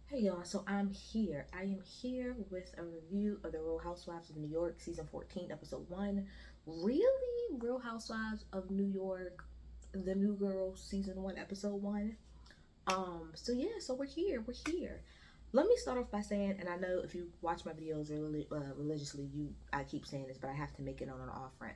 Hey y'all, so I'm here. I am here with a review of the Real Housewives of New York, season 14, episode 1. Really? Real Housewives of New York, The New Girl, season 1, episode 1. So we're here. We're here. Let me start off by saying, and I know if you watch my videos religiously, I keep saying this, but I have to make it on an off front.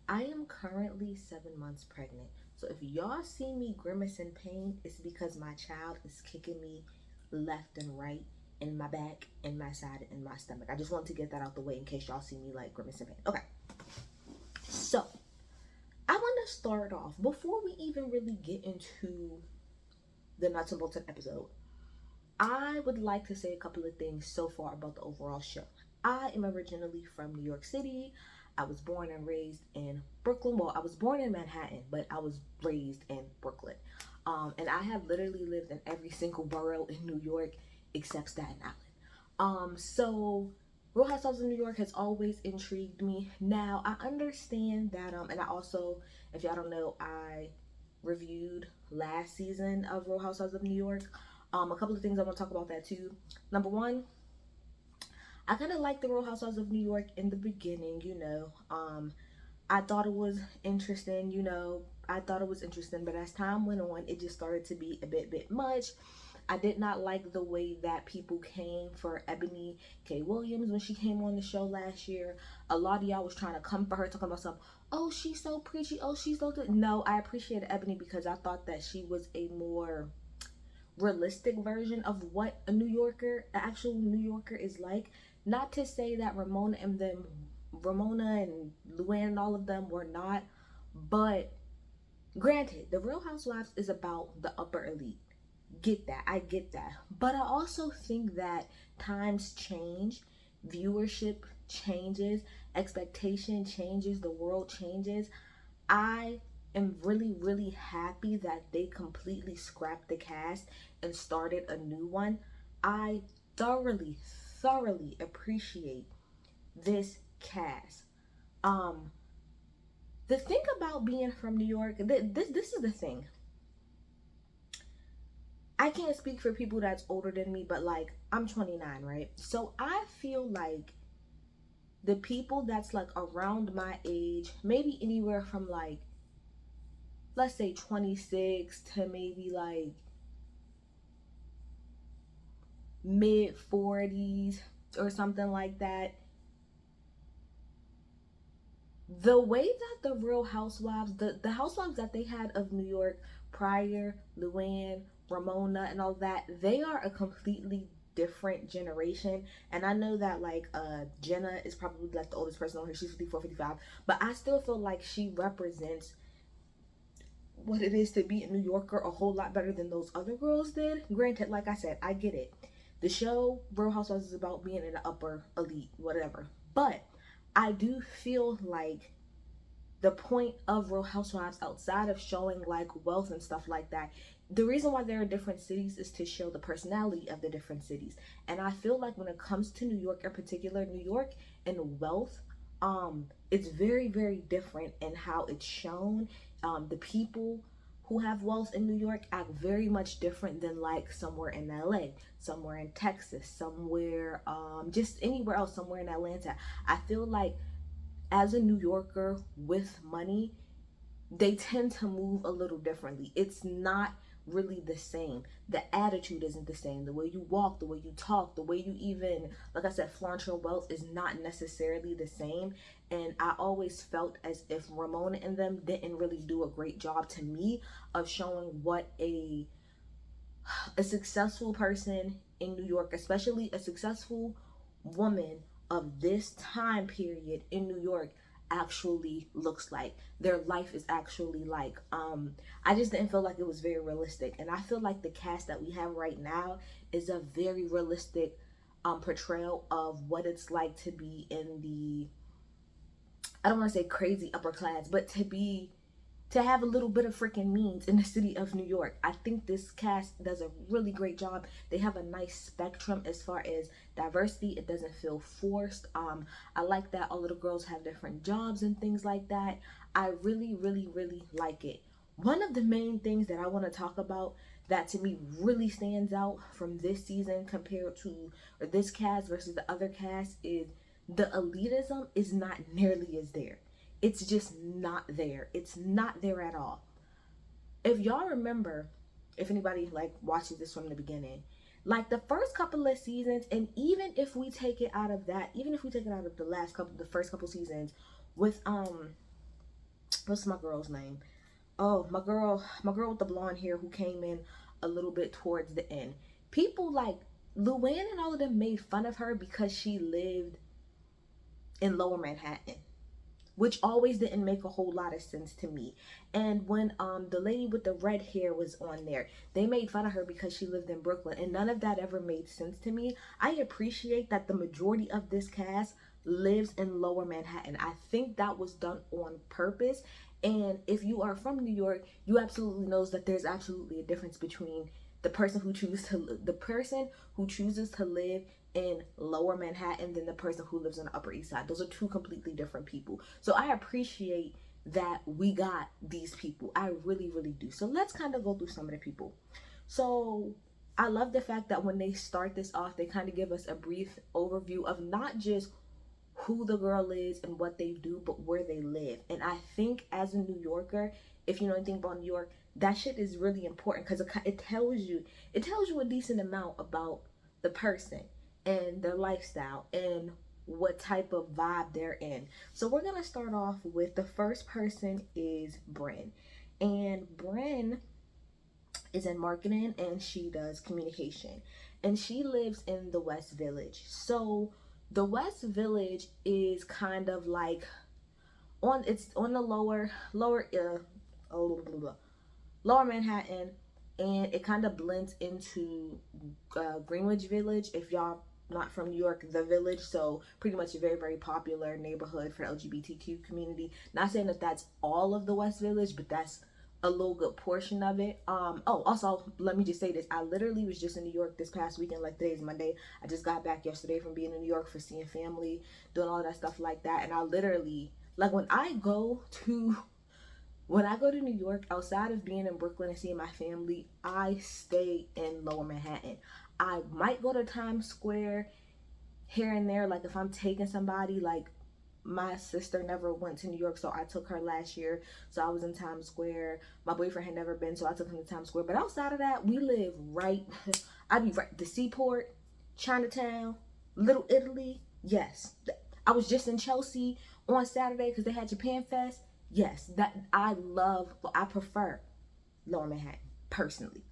I am currently 7 months pregnant. So if y'all see me grimace in pain, it's because my child is kicking me left and right in my back, in my side, and my stomach. I just want to get that out the way in case y'all see me like grimace in pain. Okay. So I want to start off before we even really get into the nuts and bolts of the episode. I would like to say a couple of things so far about the overall show. I am originally from New York City. I was born and raised in Brooklyn. Well, I was born in Manhattan, but I was raised in Brooklyn. And I have literally lived in every single borough in New York except Staten Island. So Real Housewives of New York has always intrigued me. Now I understand that, and I also, if y'all don't know, I reviewed last season of Real Housewives of New York. A couple of things I want to talk about that too. Number one, I kind of liked the Real Housewives of New York in the beginning. I thought it was interesting. I thought it was interesting, but as time went on, it just started to be a bit much. I did not like the way that people came for Ebony K. Williams when she came on the show last year. A lot of y'all was trying to come for her, talking about some, oh, she's so preachy, oh, she's so good. No, I appreciated Ebony because I thought that she was a more realistic version of what a New Yorker, an actual New Yorker is like. Not to say that Ramona and Luann and all of them were not, but granted, the Real Housewives is about the upper elite. Get that, I get that. But I also think that times change, viewership changes, expectation changes, the world changes. I am really happy that they completely scrapped the cast and started a new one. I thoroughly appreciate this cast. Um, the thing about being from New York, this is the thing. I can't speak for people that's older than me, but like I'm 29, right? So I feel like the people that's like around my age, maybe anywhere from like let's say 26 to maybe like mid 40s or something like that. The way that the Real Housewives, the housewives that they had of New York prior, Luann, Ramona, and all that, they are a completely different generation. And I know that like Jenna is probably like the oldest person on here. She's 54, 55. But I still feel like she represents what it is to be a New Yorker a whole lot better than those other girls did. Granted, like I said, I get it. The show Real Housewives is about being in the upper elite, whatever. But I do feel like the point of Real Housewives, outside of showing like wealth and stuff like that, the reason why there are different cities is to show the personality of the different cities. And I feel like when it comes to New York in particular, New York and wealth, it's very different in how it's shown. The people who have wealth in New York act very much different than like somewhere in LA, somewhere in Texas, somewhere just anywhere else, somewhere in Atlanta. I feel like as a New Yorker with money, they tend to move a little differently. It's not really the same. The attitude isn't the same. The way you walk, the way you talk, the way you even, like I said, flaunt your wealth is not necessarily the same. And I always felt as if Ramona and them didn't really do a great job to me of showing what a successful person in New York, especially a successful woman of this time period in New York, actually looks like, their life is actually like. I just didn't feel like it was very realistic, and I feel like the cast that we have right now is a very realistic portrayal of what it's like to be in the, I don't want to say crazy upper class, but to have a little bit of freaking means in the city of New York. I think this cast does a really great job. They have a nice spectrum as far as diversity. It doesn't feel forced. I like that all of the girls have different jobs and things like that. I really like it. One of the main things that I want to talk about that to me really stands out from this season compared to, or this cast versus the other cast, is the elitism is not nearly as there. It's just not there. It's not there at all. If y'all remember, if anybody like watches this from the beginning, like the first couple of seasons, and even if we take it out of that, even if we take it out of the first couple seasons with what's my girl's name? Oh, my girl with the blonde hair who came in a little bit towards the end. People like Luann and all of them made fun of her because she lived in Lower Manhattan, which always didn't make a whole lot of sense to me. And when the lady with the red hair was on there, they made fun of her because she lived in Brooklyn, and none of that ever made sense to me. I appreciate that the majority of this cast lives in Lower Manhattan. I think that was done on purpose. And if you are from New York, you absolutely knows that there's absolutely a difference between the person who chooses to live in Lower Manhattan than the person who lives on the Upper East Side. Those are two completely different people. So I appreciate that we got these people. I really, really do. So let's kind of go through some of the people. So I love the fact that when they start this off, they kind of give us a brief overview of not just who the girl is and what they do, but where they live. And I think as a New Yorker, if you know anything about New York, that shit is really important because it tells you a decent amount about the person and their lifestyle and what type of vibe they're in. So we're gonna start off with the first person is Bryn, and Bryn is in marketing and she does communication, and she lives in the West Village. So the West Village is kind of like it's on the lower Manhattan, and it kind of blends into Greenwich Village. If y'all not from New York, the Village, so pretty much a very, very popular neighborhood for the LGBTQ community. Not saying that that's all of the West Village, but that's a little good portion of it. Oh, also, let me just say this. I literally was just in New York this past weekend. Like, today's Monday. I just got back yesterday from being in New York for seeing family, doing all that stuff like that. And I literally, like, when I go to New York, outside of being in Brooklyn and seeing my family, I stay in Lower Manhattan. I might go to Times Square here and there, like if I'm taking somebody. Like, my sister never went to New York, so I took her last year. So I was in Times Square. My boyfriend had never been, so I took him to Times Square. But outside of that, we live right, I'd be right, the Seaport, Chinatown, Little Italy, yes. I was just in Chelsea on Saturday because they had Japan Fest. Yes, that I prefer Lower Manhattan, personally.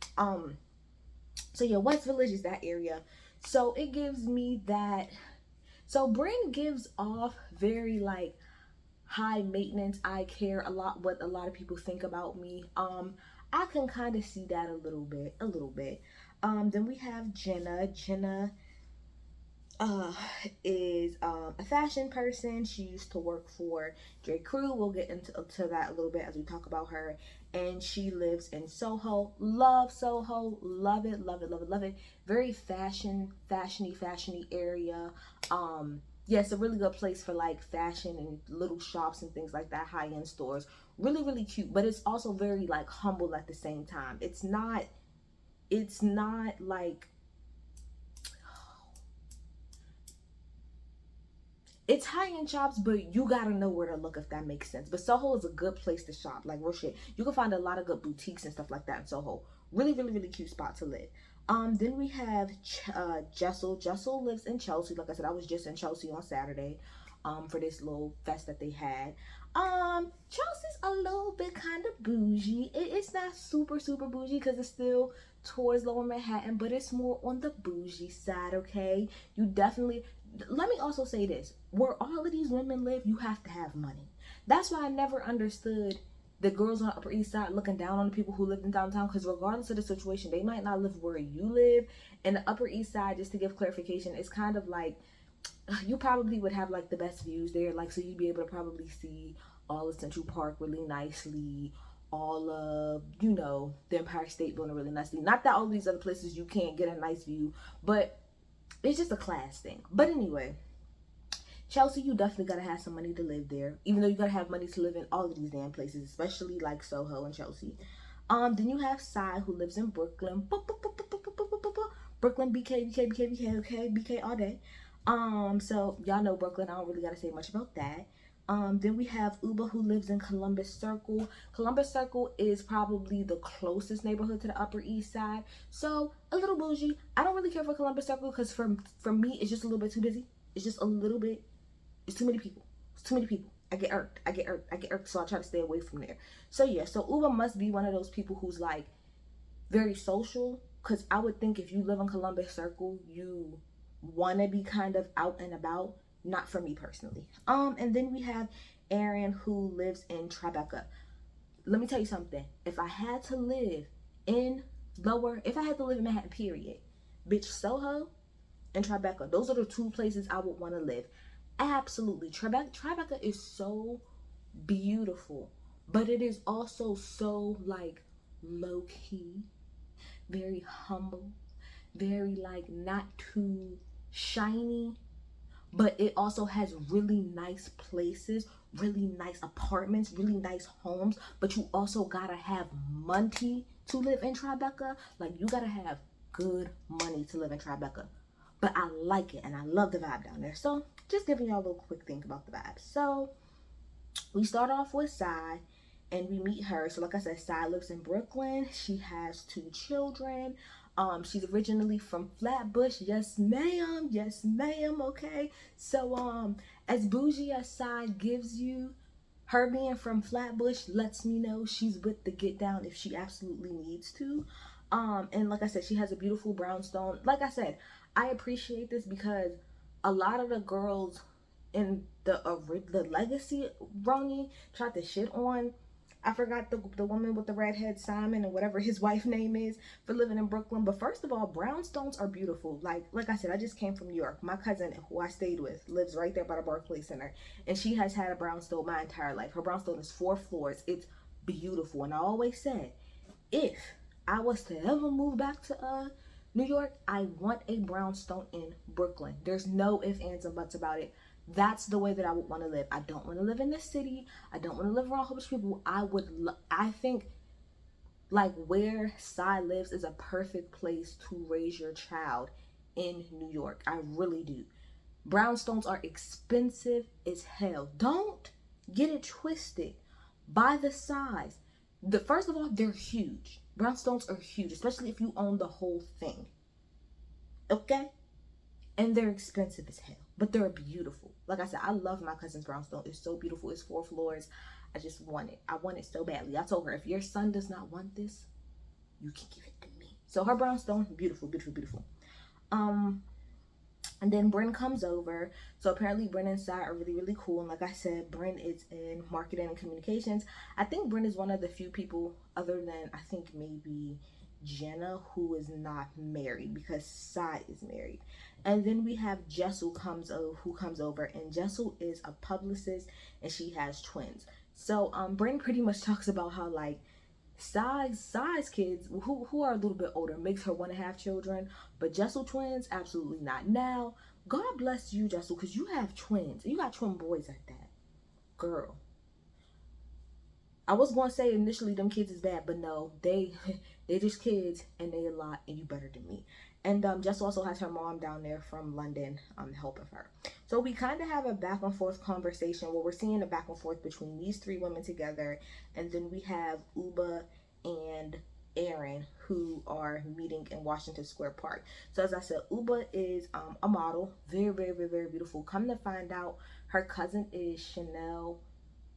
So yeah, West Village is that area. So it gives me that. So Bryn gives off very like high maintenance. I care a lot what a lot of people think about me. I can kind of see that a little bit. Then we have Jenna. Jenna is a fashion person. She used to work for J. Crew. We'll get into that a little bit as we talk about her. And she lives in Soho. Love Soho. Love it, love it, love it, love it. Very fashiony area. Yeah, it's a really good place for like fashion and little shops and things like that, high-end stores. Really, really cute, but it's also very like humble at the same time. It's not like, it's high-end shops, but you gotta know where to look, if that makes sense. But Soho is a good place to shop, like real shit. You can find a lot of good boutiques and stuff like that in Soho. Really, really, really cute spot to live. Then we have Jessel. Jessel lives in Chelsea. Like I said, I was just in Chelsea on Saturday for this little fest that they had. Chelsea's a little bit kind of bougie. It's not super, super bougie because it's still towards Lower Manhattan, but it's more on the bougie side, okay? You definitely, let me also say this. Where all of these women live, you have to have money. That's why I never understood the girls on the Upper East Side looking down on the people who lived in downtown, because regardless of the situation, they might not live where you live. And the Upper East Side, just to give clarification, it's kind of like, you probably would have like the best views there. Like, so you'd be able to probably see all of Central Park really nicely, all of, you know, the Empire State Building really nicely. Not that all these other places you can't get a nice view, but it's just a class thing. But anyway, Chelsea, you definitely gotta have some money to live there. Even though you gotta have money to live in all of these damn places, especially like Soho and Chelsea. Then you have Sai, who lives in Brooklyn. Brooklyn, BK, BK, BK, BK, okay, BK all day. So y'all know Brooklyn. I don't really gotta say much about that. Then we have Uba, who lives in Columbus Circle. Columbus Circle is probably the closest neighborhood to the Upper East Side, so a little bougie. I don't really care for Columbus Circle because for me, it's just a little bit too busy. It's just a little bit. It's too many people. It's too many people. I get irked. I get irked. I get irked. So I try to stay away from there. So yeah. So Uba must be one of those people who's like very social. Cause I would think if you live in Columbus Circle, you wanna be kind of out and about. Not for me personally. And then we have Aaron, who lives in Tribeca. Let me tell you something. If I had to live in if I had to live in Manhattan, period, bitch, Soho and Tribeca. Those are the two places I would want to live. Absolutely. Tribeca is so beautiful, but it is also so like low key, very humble, very like not too shiny, but it also has really nice places, really nice apartments, really nice homes. But you also gotta have money to live in Tribeca. Like you gotta have good money to live in Tribeca. But I like it and I love the vibe down there. So just giving y'all a little quick think about the vibe. So we start off with Sai and we meet her. So like I said, Sai lives in Brooklyn. She has two children. She's originally from Flatbush. Yes, ma'am. Yes, ma'am. Okay. So as bougie as Sai gives you, her being from Flatbush lets me know she's with the get down if she absolutely needs to. And like I said, she has a beautiful brownstone. Like I said, I appreciate this because a lot of the girls in the legacy Roni tried to shit on. I forgot the woman with the redhead, Simon, and whatever his wife name is, for living in Brooklyn. But first of all, brownstones are beautiful. Like I said, I just came from New York. My cousin, who I stayed with, lives right there by the Barclays Center, and she has had a brownstone my entire life. Her brownstone is 4 floors. It's beautiful, and I always said, if I was to ever move back to New York, I want a brownstone in Brooklyn. There's no ifs, ands, and buts about it. That's the way that I would want to live. I don't want to live in the city. I don't want to live around a whole bunch of people. I think like where Sai lives is a perfect place to raise your child in New York. I really do. Brownstones are expensive as hell. Don't get it twisted by the size. First of all, they're huge. Brownstones are huge, especially if you own the whole thing. Okay? And they're expensive as hell, but they're beautiful. Like I said, I love my cousin's brownstone. It's so beautiful. It's 4 floors. I just want it. I want it so badly. I told her, if your son does not want this, you can give it to me. So her brownstone, beautiful, beautiful, beautiful. And then Bryn comes over. So apparently Bryn and Sai are really, really cool. And like I said, Bryn is in marketing and communications. I think Bryn is one of the few people, other than I think maybe Jenna, who is not married, because Sai is married. And then we have Jessel who comes over, and Jessel is a publicist and she has twins. So Bryn pretty much talks about how like Sai's kids who are a little bit older makes her want to have children, but Jessel twins, absolutely not. Now, God bless you, Jessel, because you have twins. You got twin boys at that. Girl. I was gonna say initially them kids is bad, but no, they just kids and they a lot and you better than me. And Jess also has her mom down there from London helping her. So we kind of have a back and forth conversation where we're seeing a back and forth between these three women together, and then we have Uba and Aaron, who are meeting in Washington Square Park. So as I said, Uba is a model, very, very, very, very beautiful. Come to find out, her cousin is Chanel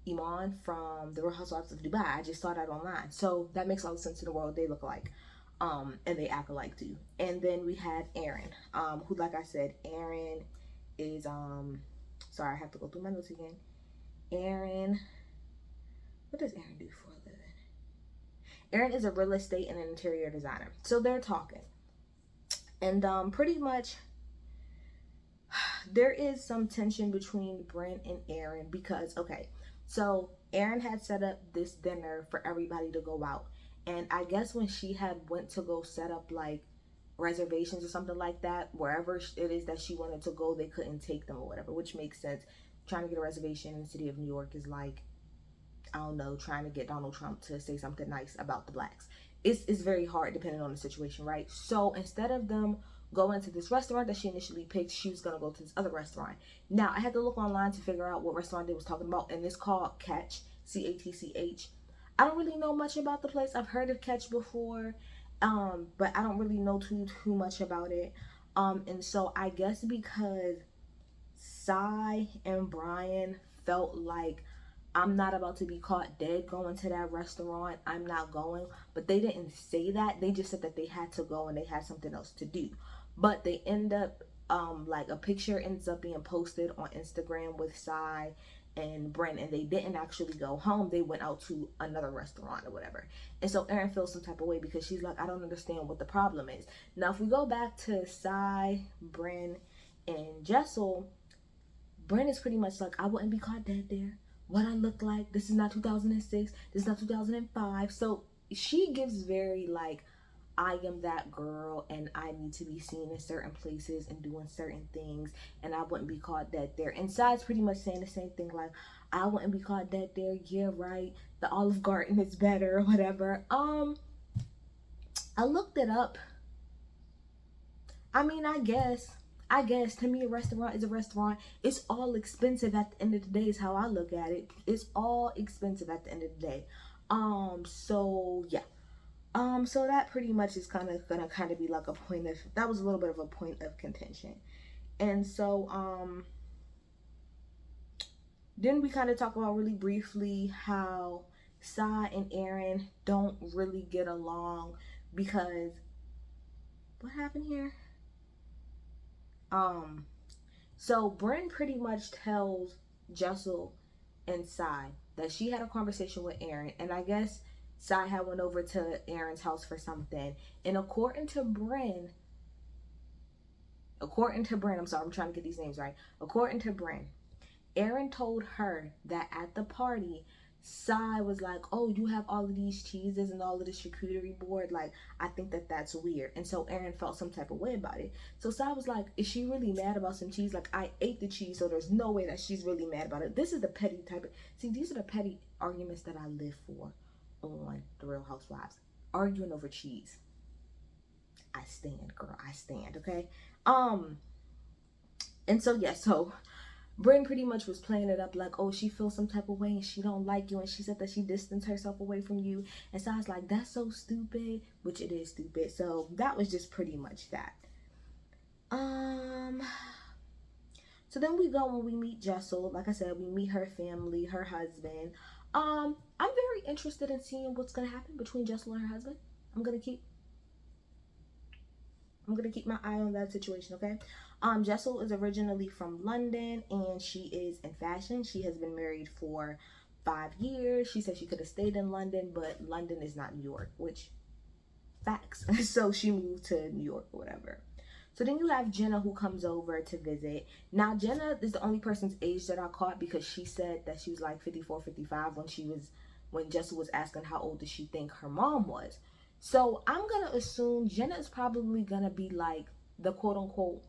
Iman from the Real Housewives of Dubai. I just saw that online. So that makes all the sense in the world. They look alike. And they act alike too. And then we have Aaron, who, like I said, Aaron is, sorry, I have to go through my notes again. Aaron, what does Aaron do for a living? Aaron is a real estate and an interior designer. So they're talking. And pretty much there is some tension between Brent and Aaron because, okay, so Aaron had set up this dinner for everybody to go out. And I guess when she had went to go set up like reservations or something like that, wherever it is that she wanted to go, they couldn't take them or whatever, which makes sense. Trying to get a reservation in the city of New York is like I don't know, trying to get Donald Trump to say something nice about the blacks. It's very hard depending on the situation, right? So instead of them going to this restaurant that she initially picked, she was gonna go to this other restaurant. Now I had to look online to figure out what restaurant they was talking about, and it's called Catch, Catch. I don't really know much about the place. I've heard of Catch before, but I don't really know too much about it. And so I guess because Cy and Brian felt like I'm not about to be caught dead going to that restaurant, I'm not going. But they didn't say that. They just said that they had to go and they had something else to do. But they end up, like a picture ends up being posted on Instagram with Cy and Brent, and they didn't actually go home. They went out to another restaurant or whatever. And so Erin feels some type of way because she's like, I don't understand what the problem is. Now, if we go back to Cy, Brent, and Jessel, Brent is pretty much like, I wouldn't be caught dead there. What I look like, this is not 2006, this is not 2005. So she gives very like, I am that girl and I need to be seen in certain places and doing certain things, and I wouldn't be caught dead there. And Side's pretty much saying the same thing, like, I wouldn't be caught dead there. Yeah, right. The Olive Garden is better or whatever. I looked it up. I mean, I guess to me a restaurant is a restaurant. It's all expensive at the end of the day is how I look at it. It's all expensive at the end of the day. So yeah. So that pretty much is gonna kind of be like a point of, that was a little bit of a point of contention. And so then we kind of talk about really briefly how Sai and Aaron don't really get along because what happened here? Um So Bryn pretty much tells Jessel and Sai that she had a conversation with Aaron, and I guess Sai had went over to Aaron's house for something. And according to Bryn, I'm sorry, I'm trying to get these names right. According to Bryn, Aaron told her that at the party, Sai was like, "Oh, you have all of these cheeses and all of this charcuterie board. Like, I think that that's weird." And so Aaron felt some type of way about it. So Sai was like, "Is she really mad about some cheese? Like, I ate the cheese, so there's no way that she's really mad about it." This is the petty type of, see, these are the petty arguments that I live for on The Real Housewives. Arguing over cheese. I stand, girl. I stand, okay? And so, yeah, so Bryn pretty much was playing it up like, oh, she feels some type of way and she don't like you, and she said that she distanced herself away from you. And so I was like, that's so stupid, which it is stupid. So that was just pretty much that. So then we go and we meet Jessel. Like I said, we meet her family, her husband. I'm very interested in seeing what's gonna happen between Jessel and her husband. I'm gonna keep my eye on that situation, okay? Jessel is originally from London and she is in fashion. She has been married for 5 years. She said she could have stayed in London, but London is not New York, which facts. So she moved to New York or whatever. So then you have Jenna who comes over to visit. Now Jenna is the only person's age that I caught because she said that she was like 54, 55 when Jessel was asking how old does she think her mom was. So I'm gonna assume Jenna is probably gonna be like the quote unquote,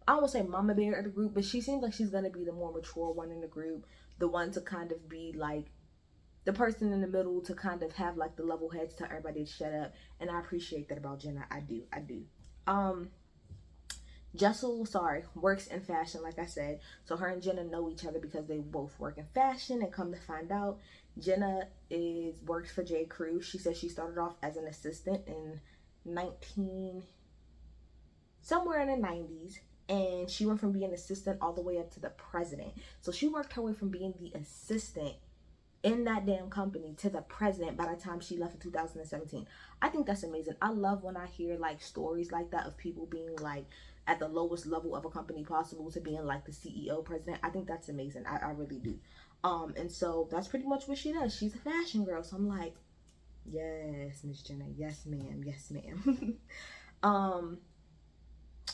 I won't say mama bear of the group, but she seems like she's gonna be the more mature one in the group, the one to kind of be like the person in the middle to kind of have like the level heads to everybody to shut up. And I appreciate that about Jenna. I do. Jessel, works in fashion, like I said. So her and Jenna know each other because they both work in fashion. And come to find out, Jenna worked for J. Crew. She said she started off as an assistant in somewhere in the 90s. And she went from being assistant all the way up to the president. So she worked her way from being the assistant in that damn company to the president by the time she left in 2017. I think that's amazing. I love when I hear like stories like that of people being like at the lowest level of a company possible to being like the CEO, president. I think that's amazing. I really do. And so that's pretty much what she does. She's a fashion girl. So I'm like, yes, Miss Jenna. Yes, ma'am. Yes, ma'am.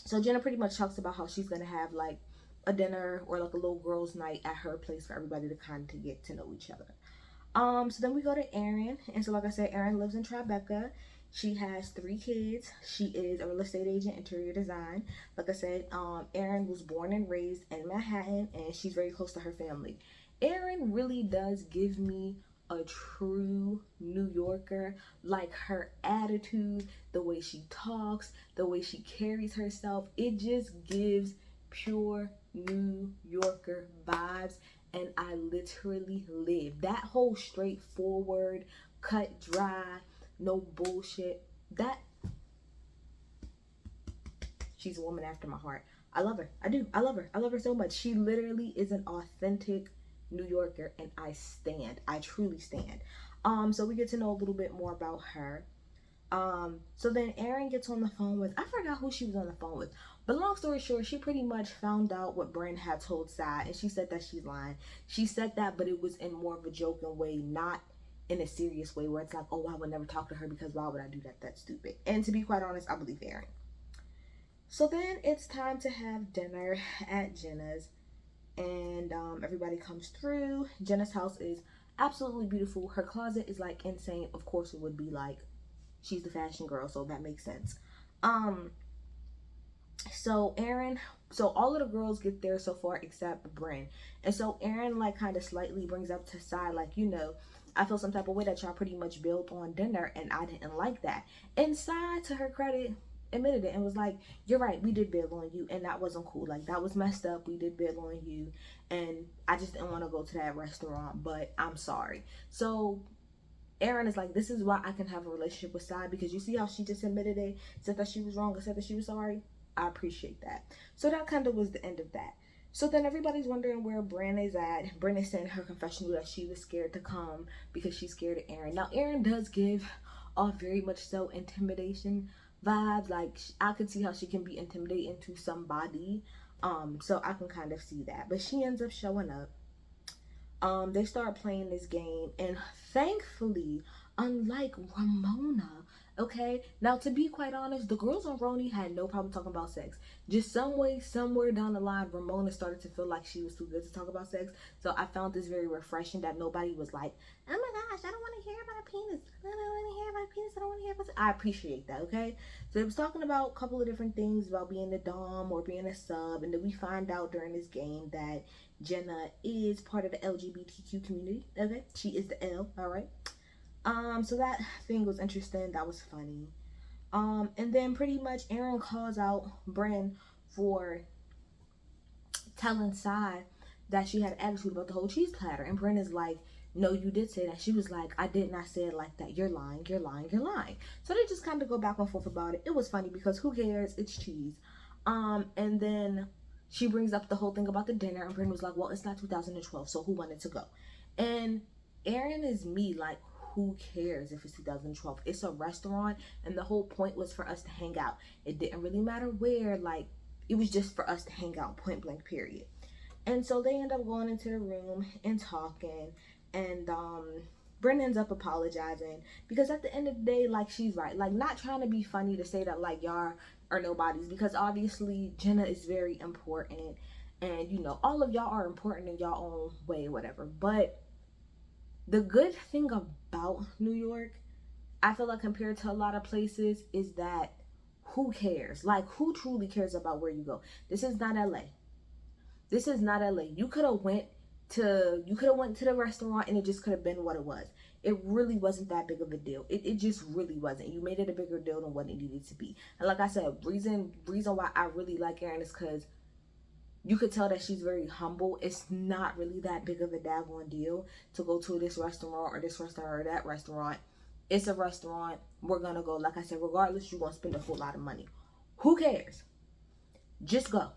So Jenna pretty much talks about how she's gonna have like a dinner or like a little girls' night at her place for everybody to kind of get to know each other. So then we go to Erin, and so like I said, Erin lives in Tribeca. She has 3 kids. She is a real estate agent, interior design. Like I said, Erin was born and raised in Manhattan, and she's very close to her family. Erin really does give me a true New Yorker. Like her attitude, the way she talks, the way she carries herself, it just gives pure New Yorker vibes. And I literally live that whole straightforward, cut dry, no bullshit. That she's a woman after my heart. I love her. I do. I love her. I love her so much. She literally is an authentic New Yorker, and I stand. I truly stand. So we get to know a little bit more about her. So then Erin gets on the phone with, I forgot who she was on the phone with, but long story short, she pretty much found out what Bryn had told Sai, and she said that she's lying. She said that, but it was in more of a joking way, not in a serious way where it's like, oh, I would never talk to her because why would I do that? That's stupid. And to be quite honest, I believe Erin. So then it's time to have dinner at Jenna's, and everybody comes through. Jenna's house is absolutely beautiful. Her closet is like insane. Of course, it would be like she's the fashion girl, so that makes sense. Um, so Erin, so all of the girls get there so far except Bryn, and so Erin like kind of slightly brings up to side like, you know, I feel some type of way that y'all pretty much built on dinner, and I didn't like that. And Sai, to her credit, admitted it and was like, you're right, we did bail on you, and that wasn't cool. Like, that was messed up. We did bail on you, and I just didn't want to go to that restaurant, but I'm sorry. So Erin is like, this is why I can have a relationship with Sai, because you see how she just admitted it, said that she was wrong, and said that she was sorry. I appreciate that. So that kind of was the end of that. So then everybody's wondering where Bryn is at. Bryn is saying her confession that she was scared to come because she's scared of Erin. Now Erin does give off very much so intimidation vibes. Like, I could see how she can be intimidating to somebody. So I can kind of see that. But she ends up showing up. They start playing this game, and thankfully, unlike Ramona, okay, now to be quite honest, the girls on Roni had no problem talking about sex. Just some way, somewhere down the line, Ramona started to feel like she was too good to talk about sex. So I found this very refreshing that nobody was like, oh my gosh, I don't want to hear about a penis. I don't want to hear about a penis. I don't want to hear about sex. I appreciate that, okay? So it was talking about a couple of different things about being a dom or being a sub, and then we find out during this game that Jenna is part of the LGBTQ community. Okay, she is the L. All right. So that thing was interesting. That was funny. And then pretty much Erin calls out Bryn for telling Sai that she had an attitude about the whole cheese platter, and Bryn is like, no, you did say that. She was like, I did not say it like that. You're lying. You're lying. You're lying. So they just kind of go back and forth about it. It was funny because who cares? It's cheese. And then she brings up the whole thing about the dinner, and Bryn was like, well, it's not 2012, so who wanted to go? And Erin is me, like, who cares if it's 2012? It's a restaurant, and the whole point was for us to hang out. It didn't really matter where, like, it was just for us to hang out, point blank, period. And so they end up going into the room and talking, and Bryn ends up apologizing because at the end of the day, like, she's right. Like, not trying to be funny to say that, like, y'all are nobodies, because obviously Jenna is very important, and, you know, all of y'all are important in y'all own way, whatever. But the good thing about New York, I feel like compared to a lot of places, is that who cares? Like, who truly cares about where you go? This is not LA. This is not LA. You could have went to the restaurant and it just could have been what it was. It really wasn't that big of a deal. It just really wasn't. You made it a bigger deal than what it needed to be. And like I said, reason why I really like Erin is because you could tell that she's very humble. It's not really that big of a daggone deal to go to this restaurant or this restaurant or that restaurant. It's a restaurant. We're gonna go. Like I said, regardless, you're gonna spend a whole lot of money. Who cares? Just go.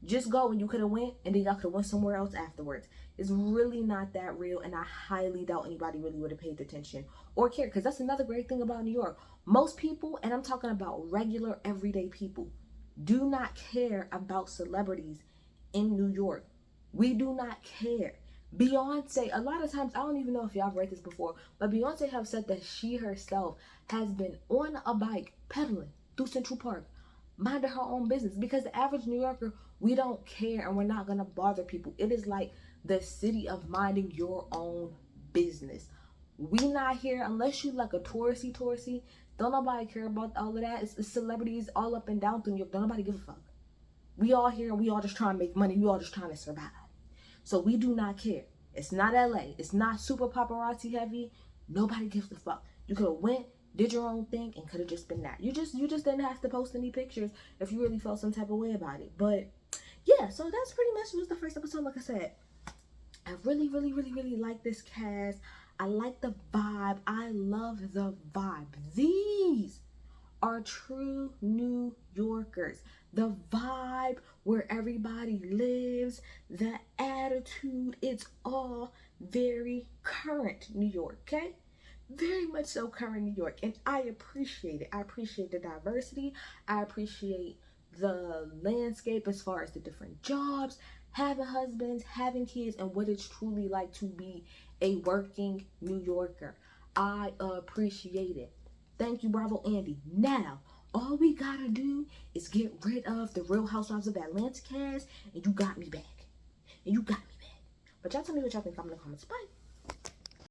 Just go, and you could have went, and then y'all could have went somewhere else afterwards. It's really not that real, and I highly doubt anybody really would have paid attention or cared, because that's another great thing about New York. Most people, and I'm talking about regular, everyday people, do not care about celebrities in New York. We do not care. Beyonce, a lot of times, I don't even know if y'all have read this before, but Beyonce have said that she herself has been on a bike pedaling through Central Park, minding her own business, because the average New Yorker, we don't care, and we're not gonna bother people. It is like the city of minding your own business. We not here unless you like a touristy. Don't nobody care about all of that. It's celebrities all up and down through New York. Don't nobody give a fuck. We all here, and we all just trying to make money. We all just trying to survive. So we do not care. It's not LA. It's not super paparazzi heavy. Nobody gives a fuck. You could have went, did your own thing, and could have just been that. You just didn't have to post any pictures if you really felt some type of way about it. But yeah, so that's pretty much was the first episode. Like I said, I really, really, really, really like this cast. I like the vibe. I love the vibe. These are true New Yorkers. The vibe where everybody lives, the attitude, it's all very current New York, okay? Very much so current New York. And I appreciate it. I appreciate the diversity. I appreciate the landscape as far as the different jobs, having husbands, having kids, and what it's truly like to be a working New Yorker. I appreciate it. Thank you, Bravo Andy. Now, all we gotta do is get rid of the Real Housewives of Atlanta cast, and you got me back. And you got me back. But y'all tell me what y'all think. I'm in the comments. Bye.